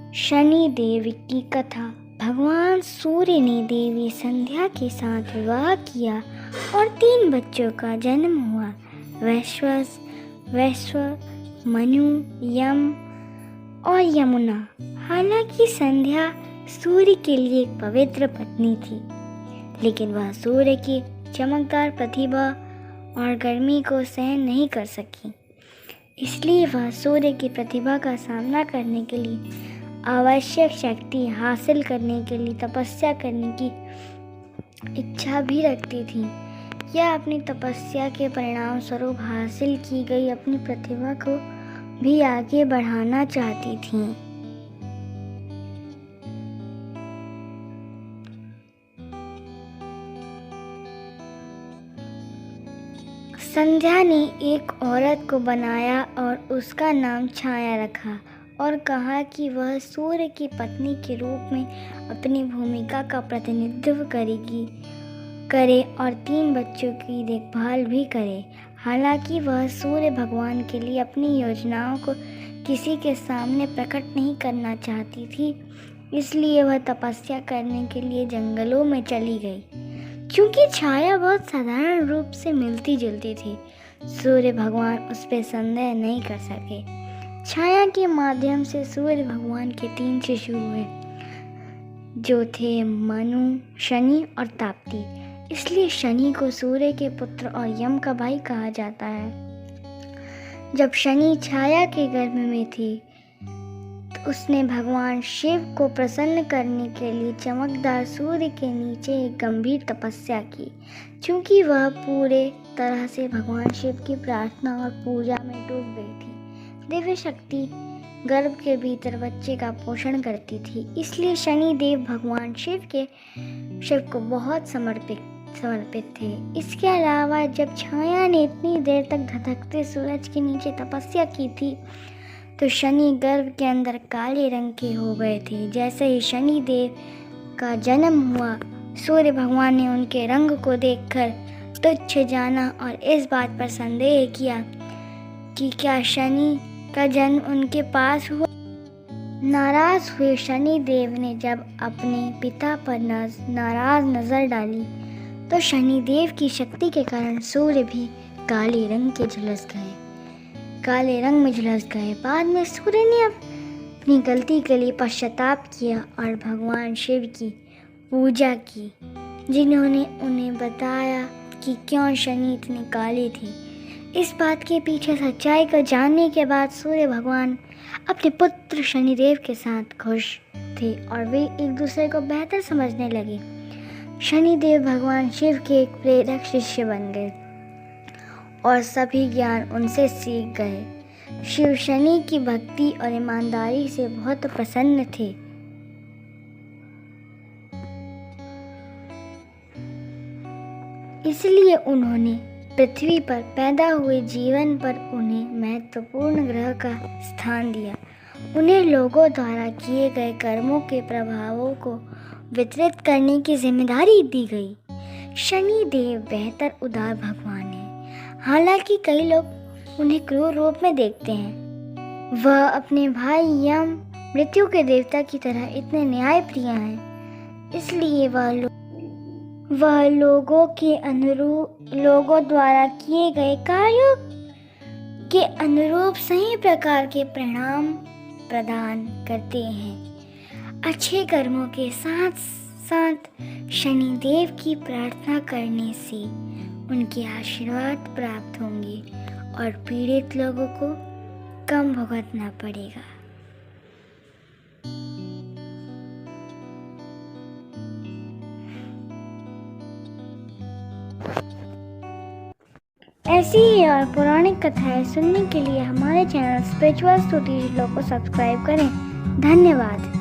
शनि देव की कथा। भगवान सूर्य ने देवी संध्या के साथ विवाह किया और 3 बच्चों का जन्म हुआ, वैश्व, मनु, यम और यमुना। हालांकि संध्या सूर्य के लिए एक पवित्र पत्नी थी, लेकिन वह सूर्य की चमकदार प्रतिभा और गर्मी को सहन नहीं कर सकी। इसलिए वह सूर्य की प्रतिभा का सामना करने के लिए आवश्यक शक्ति हासिल करने के लिए तपस्या करने की इच्छा भी रखती थी। यह अपनी तपस्या के परिणाम स्वरूप हासिल की गई अपनी प्रतिभा को भी आगे बढ़ाना चाहती थी। संध्या ने एक औरत को बनाया और उसका नाम छाया रखा और कहा कि वह सूर्य की पत्नी के रूप में अपनी भूमिका का प्रतिनिधित्व करे और 3 बच्चों की देखभाल भी करे। हालांकि वह सूर्य भगवान के लिए अपनी योजनाओं को किसी के सामने प्रकट नहीं करना चाहती थी, इसलिए वह तपस्या करने के लिए जंगलों में चली गई। क्योंकि छाया बहुत साधारण रूप से मिलती जुलती थी, सूर्य भगवान उस पर संदेह नहीं कर सके। छाया के माध्यम से सूर्य भगवान के 3 शिशु हुए, जो थे मनु, शनि और ताप्ती। इसलिए शनि को सूर्य के पुत्र और यम का भाई कहा जाता है। जब शनि छाया के गर्भ में थी तो उसने भगवान शिव को प्रसन्न करने के लिए चमकदार सूर्य के नीचे एक गंभीर तपस्या की। क्योंकि वह पूरे तरह से भगवान शिव की प्रार्थना और पूजा में डूब गई थी। दिव्य शक्ति गर्भ के भीतर बच्चे का पोषण करती थी, इसलिए शनि देव भगवान शिव को बहुत समर्पित थे। इसके अलावा जब छाया ने इतनी देर तक धधकते सूरज के नीचे तपस्या की थी तो शनि गर्भ के अंदर काले रंग के हो गए थे। जैसे ही शनि देव का जन्म हुआ, सूर्य भगवान ने उनके रंग को देखकर तुच्छ जाना और इस बात पर संदेह किया कि क्या शनि का जन्म उनके पास हुआ। नाराज हुए शनि देव ने जब अपने पिता पर नाराज नजर डाली तो शनि देव की शक्ति के कारण सूर्य भी काले रंग में झुलस गए। बाद में सूर्य ने अपनी गलती के लिए पश्चाताप किया और भगवान शिव की पूजा की, जिन्होंने उन्हें बताया कि क्यों शनि इतने काले थे। इस बात के पीछे सच्चाई को जानने के बाद सूर्य भगवान अपने पुत्र शनिदेव के साथ खुश थे और वे एक दूसरे को बेहतर समझने लगे। शनिदेव भगवान शिव के एक प्रेरक शिष्य बन गए और सभी ज्ञान उनसे सीख गए। शिव शनि की भक्ति और ईमानदारी से बहुत प्रसन्न थे। इसलिए उन्होंने पृथ्वी पर पैदा हुए जीवन पर उन्हें महत्वपूर्ण ग्रह का स्थान दिया। उन्हें लोगों द्वारा किए गए कर्मों के प्रभावों को वितरित करने की जिम्मेदारी दी गई। शनि देव बेहतर उदार भगवान हैं। हालांकि कई लोग उन्हें क्रूर रूप में देखते हैं। वह अपने भाई यम, मृत्यु के देवता की तरह इतने न्यायप्रिय हैं। इसलिए वह लोगों द्वारा किए गए कार्यों के अनुरूप सही प्रकार के परिणाम प्रदान करते हैं। अच्छे कर्मों के साथ साथ शनिदेव की प्रार्थना करने से उनके आशीर्वाद प्राप्त होंगे और पीड़ित लोगों को कम भुगतना पड़ेगा। ऐसी ही और पौराणिक कथाएं सुनने के लिए हमारे चैनल स्पिरिचुअल स्टोरीज को सब्सक्राइब करें। धन्यवाद।